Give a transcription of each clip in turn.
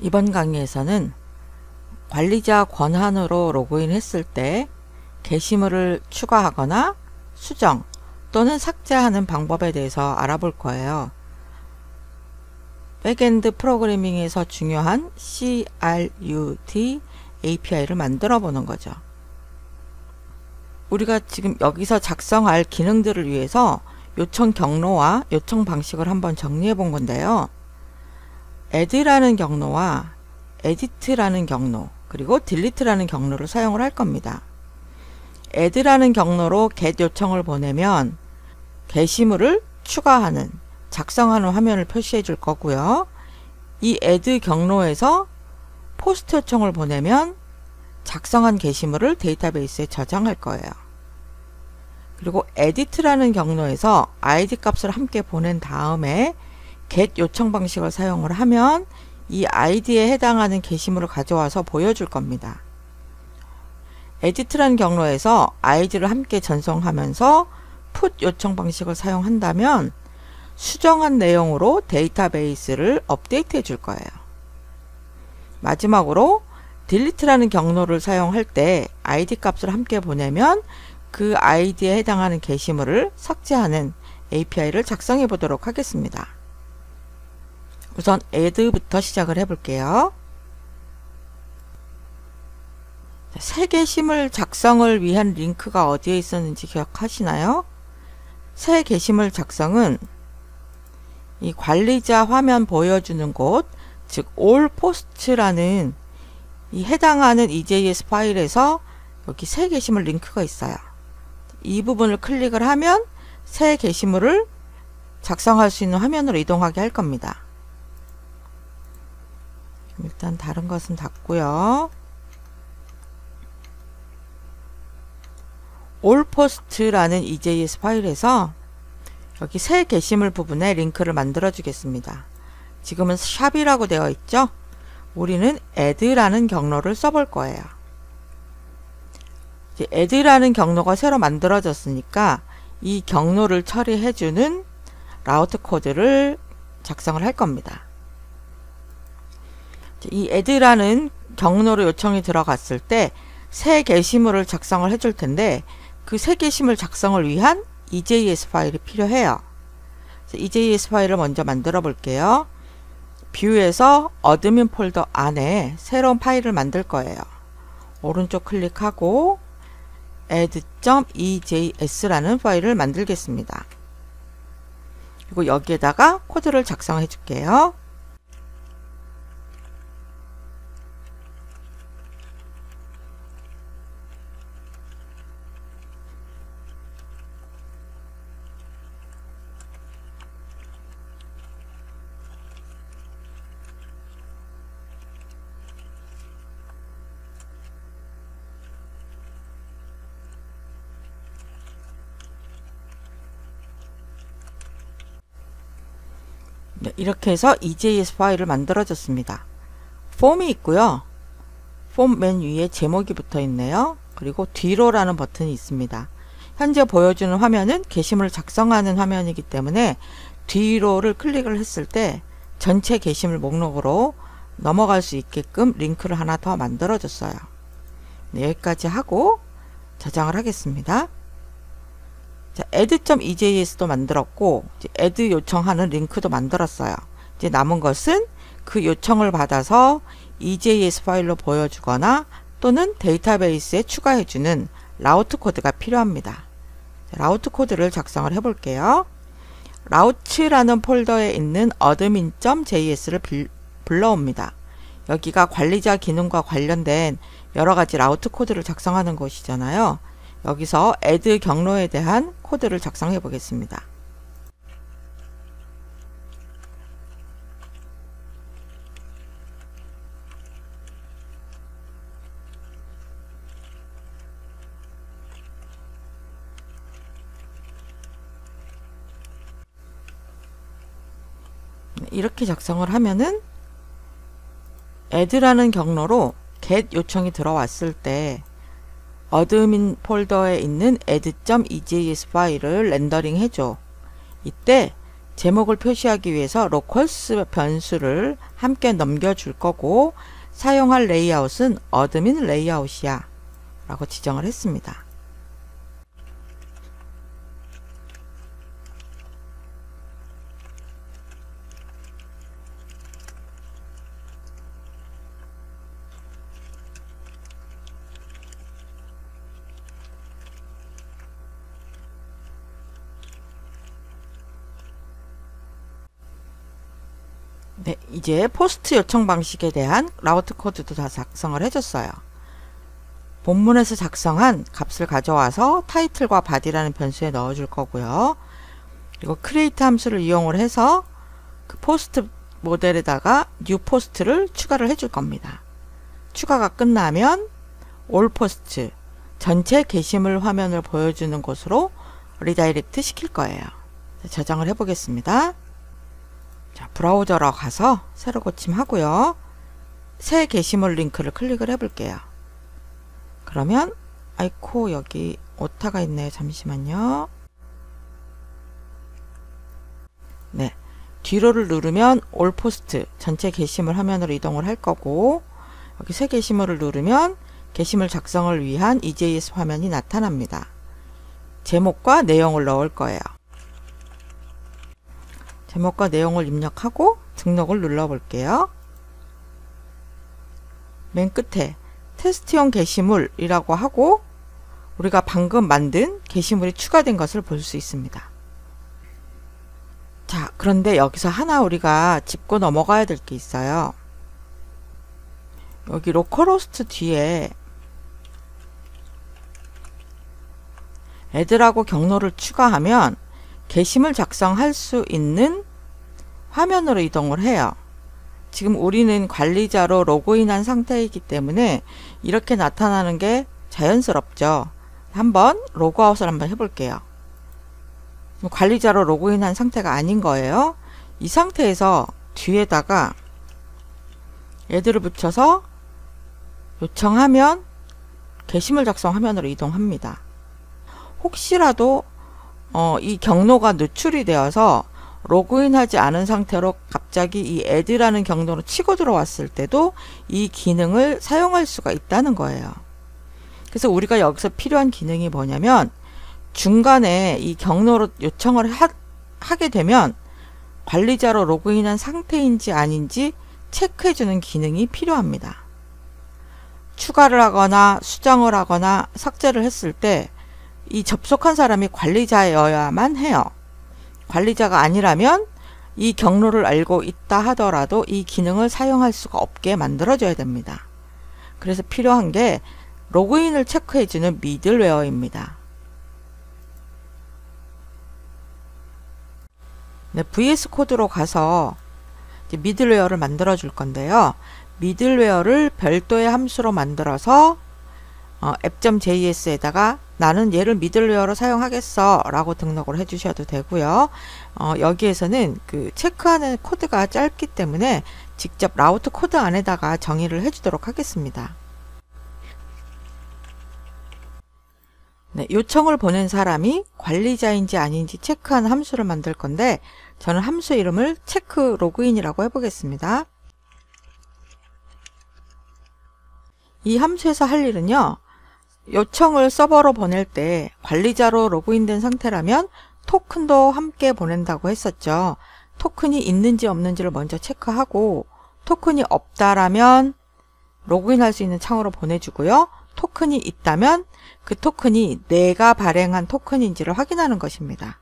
이번 강의에서는 관리자 권한으로 로그인했을 때 게시물을 추가하거나 수정 또는 삭제하는 방법에 대해서 알아볼 거예요. 백엔드 프로그래밍에서 중요한 CRUD API를 만들어 보는 거죠. 우리가 지금 여기서 작성할 기능들을 위해서 요청 경로와 요청 방식을 한번 정리해 본 건데요. add라는 경로와 edit라는 경로, 그리고 delete라는 경로를 사용을 할 겁니다. add라는 경로로 get 요청을 보내면 게시물을 추가하는, 작성하는 화면을 표시해 줄 거고요. 이 add 경로에서 post 요청을 보내면 작성한 게시물을 데이터베이스에 저장할 거예요. 그리고 edit라는 경로에서 id 값을 함께 보낸 다음에 get 요청 방식을 사용을 하면 이 id에 해당하는 게시물을 가져와서 보여줄 겁니다. edit라는 경로에서 id를 함께 전송하면서 put 요청 방식을 사용한다면 수정한 내용으로 데이터베이스를 업데이트 해줄 거예요. 마지막으로 delete라는 경로를 사용할 때 id 값을 함께 보내면 그 id에 해당하는 게시물을 삭제하는 API를 작성해 보도록 하겠습니다. 우선 add부터 시작을 해 볼게요. 새 게시물 작성을 위한 링크가 어디에 있었는지 기억하시나요? 새 게시물 작성은 이 관리자 화면 보여주는 곳, 즉 all post라는 이 해당하는 EJS 파일에서 여기 새 게시물 링크가 있어요. 이 부분을 클릭을 하면 새 게시물을 작성할 수 있는 화면으로 이동하게 할 겁니다. 일단 다른 것은 닫고요. allpost라는 EJS 파일에서 여기 새 게시물 부분에 링크를 만들어 주겠습니다. 지금은 샵이라고 되어 있죠? 우리는 add라는 경로를 써볼 거예요. 이제 add라는 경로가 새로 만들어졌으니까 이 경로를 처리해주는 라우트 코드를 작성을 할 겁니다. 이 add라는 경로로 요청이 들어갔을 때 새 게시물을 작성을 해줄 텐데 그 새 게시물 작성을 위한 EJS 파일이 필요해요. EJS 파일을 먼저 만들어 볼게요. 뷰에서 어드민 폴더 안에 새로운 파일을 만들 거예요. 오른쪽 클릭하고 add.ejs라는 파일을 만들겠습니다. 그리고 여기에다가 코드를 작성해 줄게요. 네, 이렇게 해서 EJS 파일을 만들어줬습니다. 폼이 있고요. 폼 맨 위에 제목이 붙어 있네요. 그리고 뒤로라는 버튼이 있습니다. 현재 보여주는 화면은 게시물을 작성하는 화면이기 때문에 뒤로를 클릭을 했을 때 전체 게시물 목록으로 넘어갈 수 있게끔 링크를 하나 더 만들어줬어요. 네, 여기까지 하고 저장을 하겠습니다. 자, add.ejs도 만들었고 이제 add 요청하는 링크도 만들었어요. 이제 남은 것은 그 요청을 받아서 EJS 파일로 보여주거나 또는 데이터베이스에 추가해주는 라우트 코드가 필요합니다. 라우트 코드를 작성을 해볼게요. 라우츠라는 폴더에 있는 admin.js를 불러옵니다. 여기가 관리자 기능과 관련된 여러가지 라우트 코드를 작성하는 곳이잖아요. 여기서 add 경로에 대한 코드를 작성해 보겠습니다. 이렇게 작성을 하면은 add라는 경로로 get 요청이 들어왔을 때 어드민 폴더에 있는 add.ejs 파일을 렌더링 해줘. 이때 제목을 표시하기 위해서 로컬스 변수를 함께 넘겨줄 거고 사용할 레이아웃은 어드민 레이아웃이야 라고 지정을 했습니다. 네, 이제 포스트 요청 방식에 대한 라우트 코드도 다 작성을 해줬어요. 본문에서 작성한 값을 가져와서 타이틀과 바디라는 변수에 넣어줄 거고요. 그리고 create 함수를 이용을 해서 그 포스트 모델에다가 new post를 추가를 해줄 겁니다. 추가가 끝나면 all post, 전체 게시물 화면을 보여주는 곳으로 리다이렉트 시킬 거예요. 저장을 해보겠습니다. 자, 브라우저로 가서 새로 고침하고요. 새 게시물 링크를 클릭을 해볼게요. 그러면 아이코 여기 오타가 있네요. 잠시만요. 네, 뒤로를 누르면 올 포스트 전체 게시물 화면으로 이동을 할 거고 여기 새 게시물을 누르면 게시물 작성을 위한 EJS 화면이 나타납니다. 제목과 내용을 넣을 거예요. 제목과 내용을 입력하고 등록을 눌러 볼게요. 맨 끝에 테스트용 게시물이라고 하고 우리가 방금 만든 게시물이 추가된 것을 볼 수 있습니다. 자, 그런데 여기서 하나 우리가 짚고 넘어가야 될 게 있어요. 여기 로컬호스트 뒤에 애들하고 경로를 추가하면 게시물 작성할 수 있는 화면으로 이동을 해요. 지금 우리는 관리자로 로그인한 상태이기 때문에 이렇게 나타나는 게 자연스럽죠. 한번 로그아웃을 한번 해볼게요. 관리자로 로그인한 상태가 아닌 거예요. 이 상태에서 뒤에다가 애들을 붙여서 요청하면 게시물 작성 화면으로 이동합니다. 혹시라도 이 경로가 노출이 되어서 로그인하지 않은 상태로 갑자기 이 add라는 경로로 치고 들어왔을 때도 이 기능을 사용할 수가 있다는 거예요. 그래서 우리가 여기서 필요한 기능이 뭐냐면 중간에 이 경로로 요청을 하게 되면 관리자로 로그인한 상태인지 아닌지 체크해주는 기능이 필요합니다. 추가를 하거나 수정을 하거나 삭제를 했을 때 이 접속한 사람이 관리자여야만 해요. 관리자가 아니라면 이 경로를 알고 있다 하더라도 이 기능을 사용할 수가 없게 만들어줘야 됩니다. 그래서 필요한 게 로그인을 체크해주는 미들웨어입니다. 네, VS 코드로 가서 이제 미들웨어를 만들어 줄 건데요. 미들웨어를 별도의 함수로 만들어서 app.js에다가 나는 얘를 미들웨어로 사용하겠어 라고 등록을 해 주셔도 되고요. 여기에서는 그 체크하는 코드가 짧기 때문에 직접 라우트 코드 안에다가 정의를 해 주도록 하겠습니다. 네, 요청을 보낸 사람이 관리자인지 아닌지 체크하는 함수를 만들 건데 저는 함수 이름을 체크 로그인이라고 해보겠습니다. 이 함수에서 할 일은요. 요청을 서버로 보낼 때 관리자로 로그인된 상태라면 토큰도 함께 보낸다고 했었죠. 토큰이 있는지 없는지를 먼저 체크하고 토큰이 없다라면 로그인할 수 있는 창으로 보내주고요. 토큰이 있다면 그 토큰이 내가 발행한 토큰인지를 확인하는 것입니다.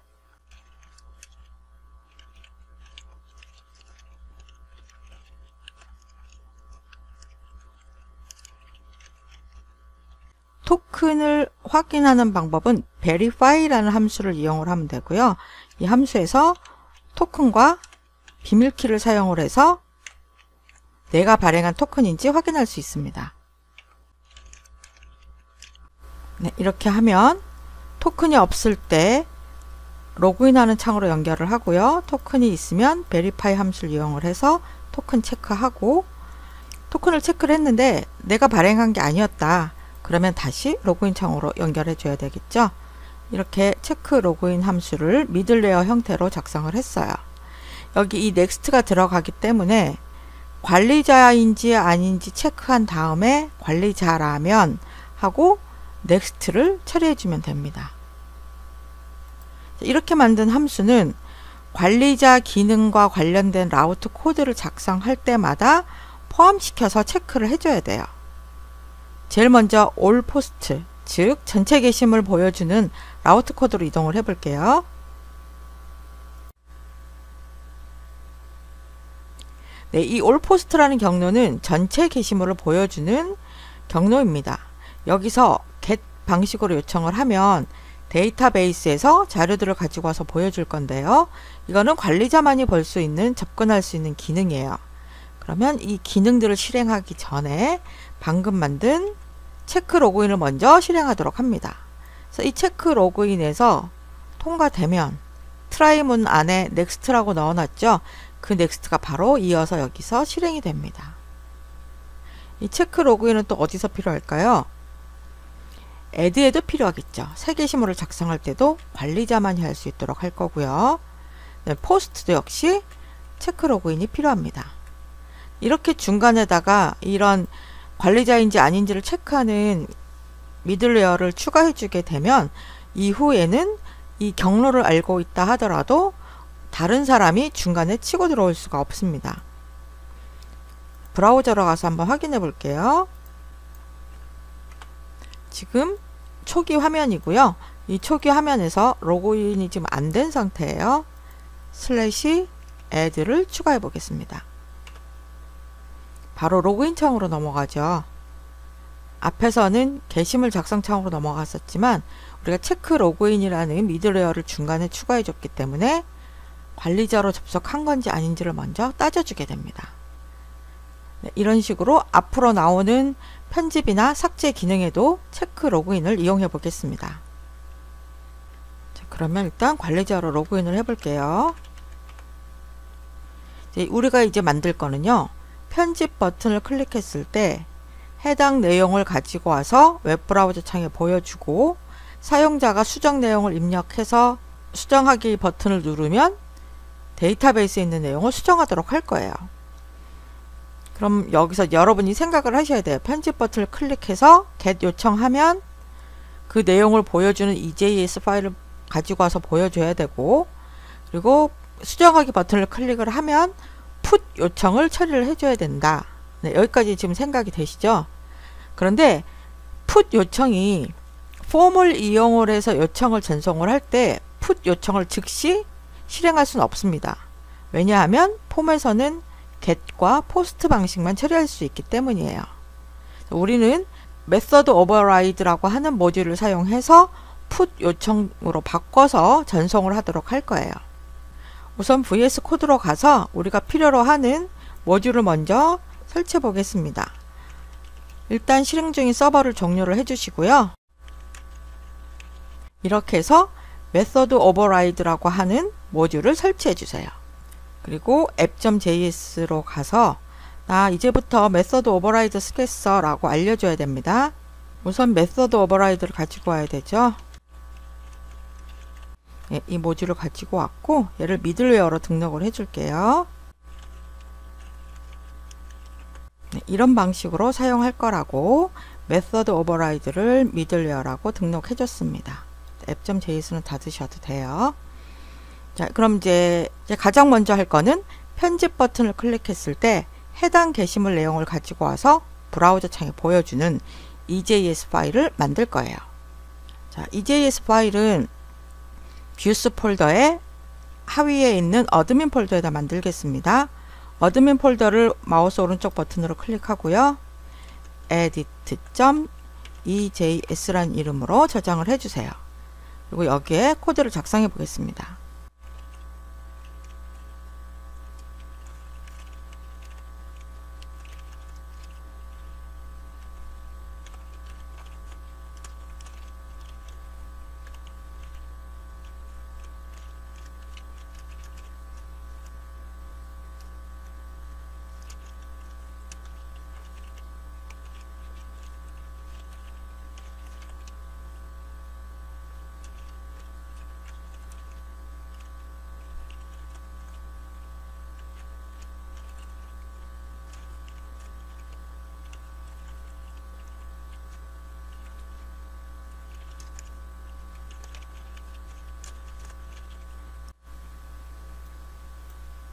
토큰을 확인하는 방법은 verify라는 함수를 이용을 하면 되고요. 이 함수에서 토큰과 비밀키를 사용을 해서 내가 발행한 토큰인지 확인할 수 있습니다. 네, 이렇게 하면 토큰이 없을 때 로그인하는 창으로 연결을 하고요. 토큰이 있으면 verify 함수를 이용을 해서 토큰 체크하고 토큰을 체크를 했는데 내가 발행한 게 아니었다. 그러면 다시 로그인 창으로 연결해 줘야 되겠죠. 이렇게 체크 로그인 함수를 미들웨어 형태로 작성을 했어요. 여기 이 넥스트가 들어가기 때문에 관리자인지 아닌지 체크한 다음에 관리자라면 하고 넥스트를 처리해 주면 됩니다. 이렇게 만든 함수는 관리자 기능과 관련된 라우트 코드를 작성할 때마다 포함시켜서 체크를 해줘야 돼요. 제일 먼저 all post, 즉 전체 게시물 보여주는 라우트 코드로 이동을 해볼게요. 네, 이 all post라는 경로는 전체 게시물을 보여주는 경로입니다. 여기서 get 방식으로 요청을 하면 데이터베이스에서 자료들을 가지고 와서 보여줄 건데요. 이거는 관리자만이 볼 수 있는, 접근할 수 있는 기능이에요. 그러면 이 기능들을 실행하기 전에 방금 만든 체크 로그인을 먼저 실행하도록 합니다. 그래서 이 체크 로그인에서 통과되면 트라이 문 안에 넥스트라고 넣어놨죠. 그 넥스트가 바로 이어서 여기서 실행이 됩니다. 이 체크 로그인은 또 어디서 필요할까요? 애드에도 필요하겠죠. 새 게시물을 작성할 때도 관리자만이 할 수 있도록 할 거고요. 네, 포스트도 역시 체크 로그인이 필요합니다. 이렇게 중간에다가 이런 관리자인지 아닌지를 체크하는 미들웨어를 추가해 주게 되면 이후에는 이 경로를 알고 있다 하더라도 다른 사람이 중간에 치고 들어올 수가 없습니다. 브라우저로 가서 한번 확인해 볼게요. 지금 초기 화면이고요. 이 초기 화면에서 로그인이 지금 안 된 상태예요. 슬래시 add를 추가해 보겠습니다. 바로 로그인 창으로 넘어가죠. 앞에서는 게시물 작성 창으로 넘어갔었지만 우리가 체크 로그인이라는 미들웨어를 중간에 추가해 줬기 때문에 관리자로 접속한 건지 아닌지를 먼저 따져주게 됩니다. 네, 이런 식으로 앞으로 나오는 편집이나 삭제 기능에도 체크 로그인을 이용해 보겠습니다. 자, 그러면 일단 관리자로 로그인을 해 볼게요. 우리가 이제 만들 거는요. 편집 버튼을 클릭했을 때 해당 내용을 가지고 와서 웹브라우저 창에 보여주고 사용자가 수정 내용을 입력해서 수정하기 버튼을 누르면 데이터베이스에 있는 내용을 수정하도록 할 거예요. 그럼 여기서 여러분이 생각을 하셔야 돼요. 편집 버튼을 클릭해서 get 요청하면 그 내용을 보여주는 EJS 파일을 가지고 와서 보여줘야 되고, 그리고 수정하기 버튼을 클릭을 하면 put 요청을 처리를 해줘야 된다. 네, 여기까지 지금 생각이 되시죠? 그런데 put 요청이 폼을 이용을 해서 요청을 전송을 할 때 put 요청을 즉시 실행할 수는 없습니다. 왜냐하면 폼에서는 get과 post 방식만 처리할 수 있기 때문이에요. 우리는 method override라고 하는 모듈을 사용해서 put 요청으로 바꿔서 전송을 하도록 할 거예요. 우선 VS 코드로 가서 우리가 필요로 하는 모듈을 먼저 설치해 보겠습니다. 일단 실행 중인 서버를 종료를 해 주시고요. 이렇게 해서 method override라고 하는 모듈을 설치해 주세요. 그리고 app.js로 가서 나 이제부터 method override 쓰겠어 라고 알려줘야 됩니다. 우선 method override를 가지고 와야 되죠. 네, 이 모듈을 가지고 왔고 얘를 미들웨어로 등록을 해 줄게요. 네, 이런 방식으로 사용할 거라고 method override를 미들웨어라고 등록해 줬습니다. app.js는 닫으셔도 돼요. 자, 그럼 이제 가장 먼저 할 거는 편집 버튼을 클릭했을 때 해당 게시물 내용을 가지고 와서 브라우저 창에 보여주는 EJS 파일을 만들 거예요. 자, EJS 파일은 뷰스 폴더의 하위에 있는 어드민 폴더에다 만들겠습니다. 어드민 폴더를 마우스 오른쪽 버튼으로 클릭하고요. edit.ejs라는 이름으로 저장을 해주세요. 그리고 여기에 코드를 작성해 보겠습니다.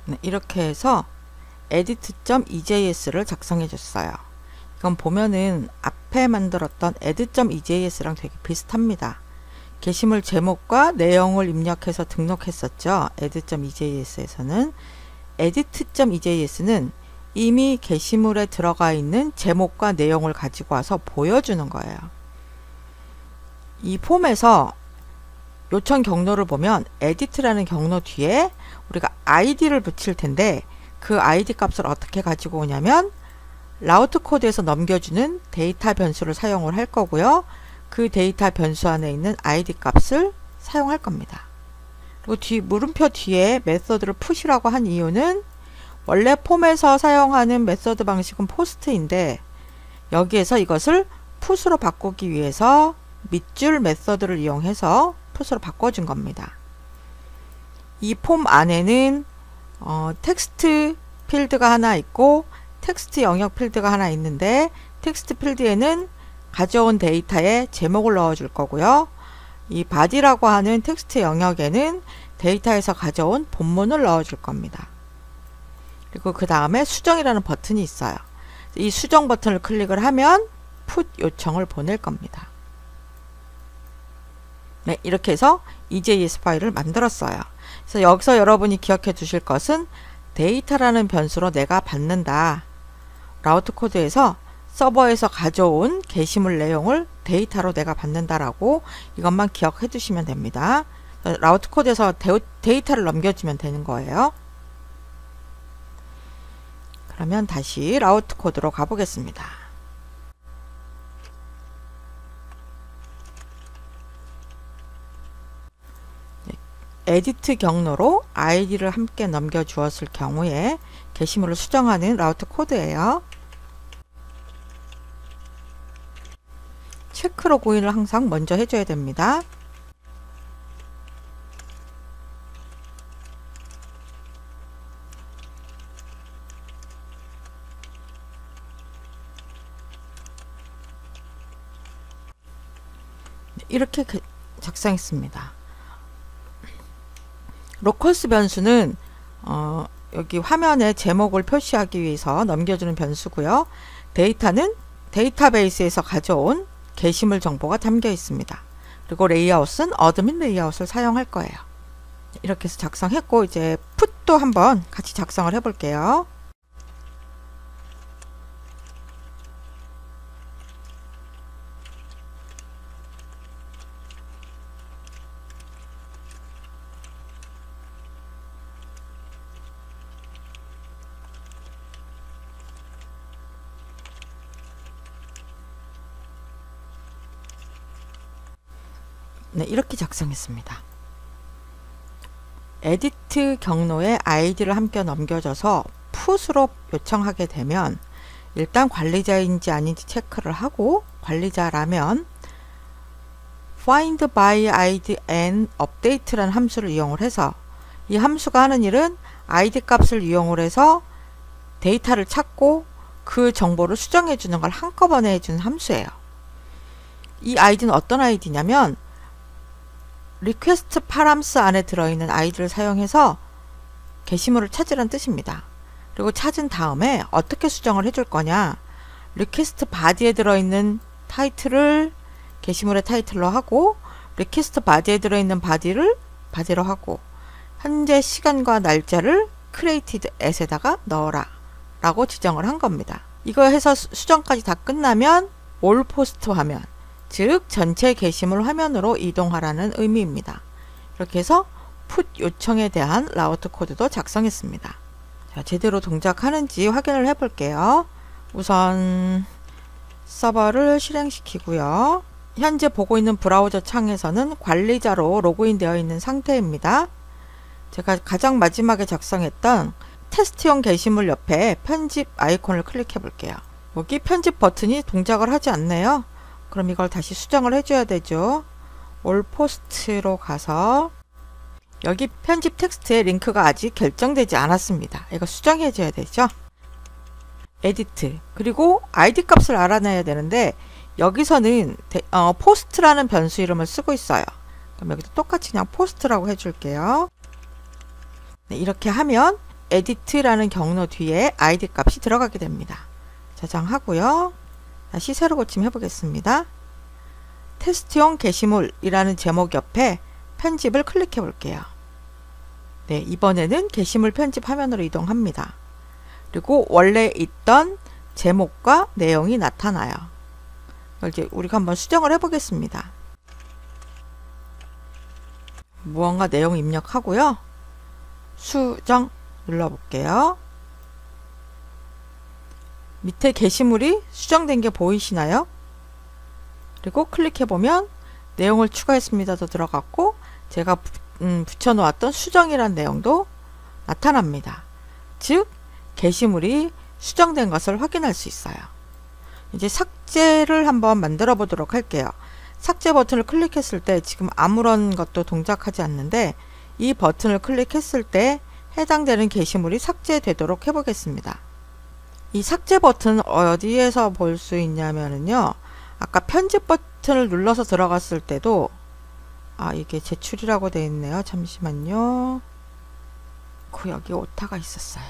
네, 이렇게 해서 edit.ejs를 작성해 줬어요. 이건 보면은 앞에 만들었던 add.ejs랑 되게 비슷합니다. 게시물 제목과 내용을 입력해서 등록했었죠. add.ejs에서는 edit.ejs는 이미 게시물에 들어가 있는 제목과 내용을 가지고 와서 보여주는 거예요. 이 폼에서 요청 경로를 보면 edit라는 경로 뒤에 우리가 id를 붙일 텐데 그 id 값을 어떻게 가지고 오냐면 라우트 코드에서 넘겨주는 데이터 변수를 사용을 할 거고요. 그 데이터 변수 안에 있는 id 값을 사용할 겁니다. 그리고 물음표 뒤에 메서드를 푸시라고 한 이유는 원래 폼에서 사용하는 메서드 방식은 포스트인데 여기에서 이것을 풋으로 바꾸기 위해서 밑줄 메서드를 이용해서 풋으로 바꿔준 겁니다. 이 폼 안에는 텍스트 필드가 하나 있고 텍스트 영역 필드가 하나 있는데 텍스트 필드에는 가져온 데이터에 제목을 넣어줄 거고요. 이 body라고 하는 텍스트 영역에는 데이터에서 가져온 본문을 넣어줄 겁니다. 그리고 그 다음에 수정이라는 버튼이 있어요. 이 수정 버튼을 클릭을 하면 put 요청을 보낼 겁니다. 네, 이렇게 해서 EJS 파일을 만들었어요. 그래서 여기서 여러분이 기억해 두실 것은 데이터라는 변수로 내가 받는다. 라우트 코드에서 서버에서 가져온 게시물 내용을 데이터로 내가 받는다라고 이것만 기억해 두시면 됩니다. 라우트 코드에서 데이터를 넘겨주면 되는 거예요. 그러면 다시 라우트 코드로 가보겠습니다. 에디트 경로로 id를 함께 넘겨 주었을 경우에 게시물을 수정하는 라우트 코드예요. 체크 로그인을 항상 먼저 해줘야 됩니다. 이렇게 작성했습니다. 로컬스 변수는 여기 화면에 제목을 표시하기 위해서 넘겨주는 변수고요. 데이터는 데이터베이스에서 가져온 게시물 정보가 담겨 있습니다. 그리고 레이아웃은 어드민 레이아웃을 사용할 거예요. 이렇게 해서 작성했고 이제 풋도 한번 같이 작성을 해 볼게요. 네, 이렇게 작성했습니다. 에디트 경로에 id를 함께 넘겨줘서 풋으로 요청하게 되면 일단 관리자인지 아닌지 체크를 하고 관리자라면 find by id and update라는 함수를 이용을 해서 이 함수가 하는 일은 id 값을 이용을 해서 데이터를 찾고 그 정보를 수정해 주는 걸 한꺼번에 해주는 함수예요. 이 id는 어떤 id냐면 리퀘스트 파람스 안에 들어있는 id를 사용해서 게시물을 찾으라는 뜻입니다. 그리고 찾은 다음에 어떻게 수정을 해줄 거냐, 리퀘스트 바디에 들어있는 타이틀을 게시물의 타이틀로 하고 리퀘스트 바디에 들어있는 바디를 바디로 하고 현재 시간과 날짜를 created as에다가 넣어라 라고 지정을 한 겁니다. 이거 해서 수정까지 다 끝나면 all post 화면, 즉 전체 게시물 화면으로 이동하라는 의미입니다. 이렇게 해서 put 요청에 대한 라우트 코드도 작성했습니다. 자, 제대로 동작하는지 확인을 해 볼게요. 우선 서버를 실행시키고요. 현재 보고 있는 브라우저 창에서는 관리자로 로그인 되어 있는 상태입니다. 제가 가장 마지막에 작성했던 테스트용 게시물 옆에 편집 아이콘을 클릭해 볼게요. 여기 편집 버튼이 동작을 하지 않네요. 그럼 이걸 다시 수정을 해줘야 되죠. all post로 가서 여기 편집 텍스트의 링크가 아직 결정되지 않았습니다. 이거 수정해 줘야 되죠. 에디트, 그리고 id 값을 알아내야 되는데 여기서는 post라는 변수 이름을 쓰고 있어요. 그럼 여기도 똑같이 그냥 post라고 해줄게요. 네, 이렇게 하면 edit라는 경로 뒤에 id 값이 들어가게 됩니다. 저장하고요. 다시 새로 고침 해보겠습니다. 테스트용 게시물이라는 제목 옆에 편집을 클릭해 볼게요. 네, 이번에는 게시물 편집 화면으로 이동합니다. 그리고 원래 있던 제목과 내용이 나타나요. 이제 우리가 한번 수정을 해보겠습니다. 무언가 내용 입력하고요. 수정 눌러볼게요. 밑에 게시물이 수정된 게 보이시나요? 그리고 클릭해보면 내용을 추가했습니다도 들어갔고 제가 붙여놓았던 수정이란 내용도 나타납니다. 즉 게시물이 수정된 것을 확인할 수 있어요. 이제 삭제를 한번 만들어 보도록 할게요. 삭제 버튼을 클릭했을 때 지금 아무런 것도 동작하지 않는데 이 버튼을 클릭했을 때 해당되는 게시물이 삭제되도록 해보겠습니다. 이 삭제 버튼 어디에서 볼 수 있냐면요. 아까 편집 버튼을 눌러서 들어갔을 때도 이게 제출이라고 되어 있네요. 잠시만요. 여기 오타가 있었어요.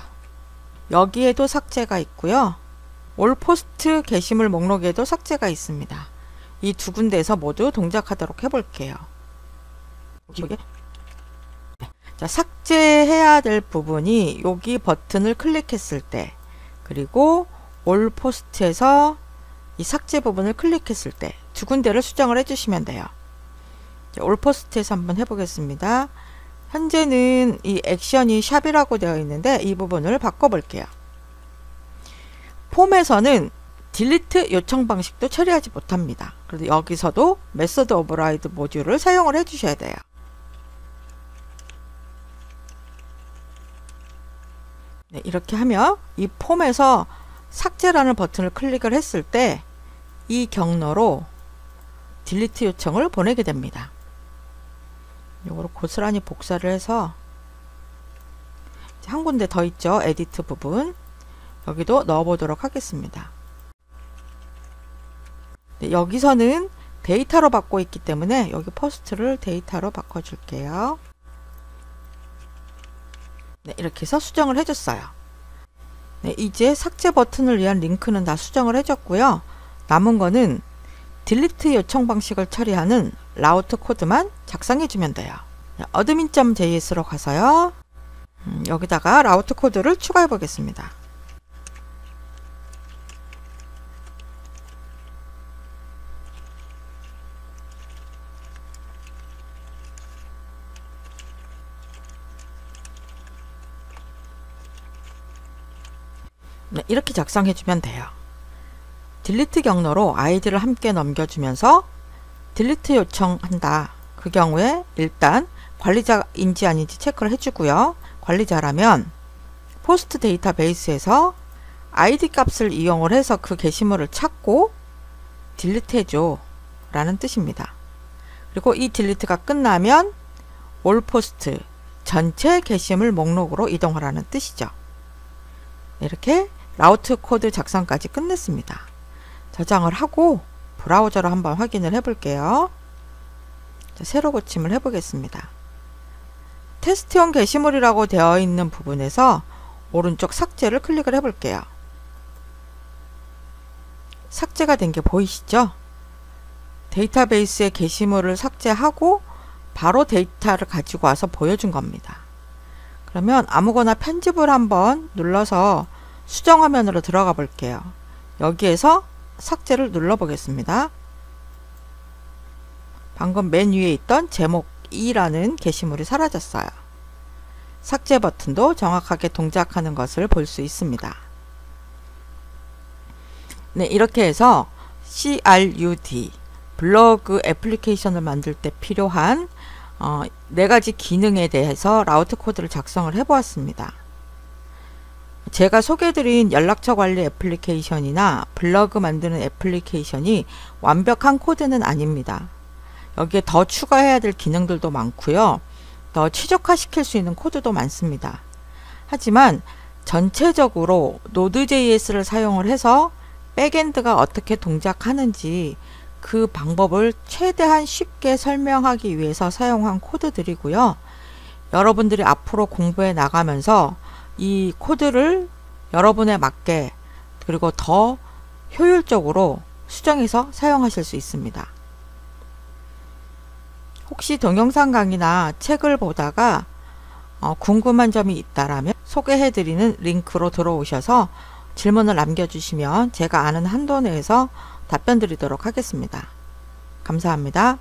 여기에도 삭제가 있고요. 올 포스트 게시물 목록에도 삭제가 있습니다. 이 두 군데에서 모두 동작하도록 해볼게요. 자, 삭제해야 될 부분이 여기 버튼을 클릭했을 때 그리고 올 포스트에서 이 삭제 부분을 클릭했을 때 두 군데를 수정을 해주시면 돼요. 올 포스트에서 한번 해보겠습니다. 현재는 이 액션이 샵이라고 되어 있는데 이 부분을 바꿔볼게요. 폼에서는 딜리트 요청 방식도 처리하지 못합니다. 그래서 여기서도 메소드 오버라이드 모듈을 사용을 해주셔야 돼요. 네, 이렇게 하면 이 폼에서 삭제라는 버튼을 클릭을 했을 때 이 경로로 딜리트 요청을 보내게 됩니다. 이거를 고스란히 복사를 해서 한 군데 더 있죠. 에디트 부분. 여기도 넣어보도록 하겠습니다. 네, 여기서는 데이터로 받고 있기 때문에 여기 퍼스트를 데이터로 바꿔줄게요. 네, 이렇게 해서 수정을 해줬어요. 네, 이제 삭제 버튼을 위한 링크는 다 수정을 해줬고요. 남은 거는 딜리트 요청 방식을 처리하는 라우트 코드만 작성해주면 돼요. admin.js로 가서요. 여기다가 라우트 코드를 추가해 보겠습니다. 네, 이렇게 작성해주면 돼요. 딜리트 경로로 아이디를 함께 넘겨주면서 딜리트 요청한다. 그 경우에 일단 관리자인지 아닌지 체크를 해주고요. 관리자라면 포스트 데이터베이스에서 아이디 값을 이용을 해서 그 게시물을 찾고 딜리트 해줘 라는 뜻입니다. 그리고 이 딜리트가 끝나면 올 포스트 전체 게시물 목록으로 이동하라는 뜻이죠. 이렇게 라우트 코드 작성까지 끝냈습니다. 저장을 하고 브라우저로 한번 확인을 해 볼게요. 새로 고침을 해 보겠습니다. 테스트용 게시물이라고 되어 있는 부분에서 오른쪽 삭제를 클릭을 해 볼게요. 삭제가 된 게 보이시죠? 데이터베이스의 게시물을 삭제하고 바로 데이터를 가지고 와서 보여준 겁니다. 그러면 아무거나 편집을 한번 눌러서 수정 화면으로 들어가 볼게요. 여기에서 삭제를 눌러 보겠습니다. 방금 맨 위에 있던 제목 2라는 게시물이 사라졌어요. 삭제 버튼도 정확하게 동작하는 것을 볼 수 있습니다. 네, 이렇게 해서 CRUD 블로그 애플리케이션을 만들 때 필요한 4가지 기능에 대해서 라우트 코드를 작성을 해 보았습니다. 제가 소개해드린 연락처 관리 애플리케이션이나 블로그 만드는 애플리케이션이 완벽한 코드는 아닙니다. 여기에 더 추가해야 될 기능들도 많고요. 더 최적화시킬 수 있는 코드도 많습니다. 하지만 전체적으로 Node.js를 사용을 해서 백엔드가 어떻게 동작하는지 그 방법을 최대한 쉽게 설명하기 위해서 사용한 코드들이고요. 여러분들이 앞으로 공부해 나가면서 이 코드를 여러분에 맞게 그리고 더 효율적으로 수정해서 사용하실 수 있습니다. 혹시 동영상 강의나 책을 보다가 궁금한 점이 있다라면 소개해드리는 링크로 들어오셔서 질문을 남겨주시면 제가 아는 한도 내에서 답변 드리도록 하겠습니다. 감사합니다.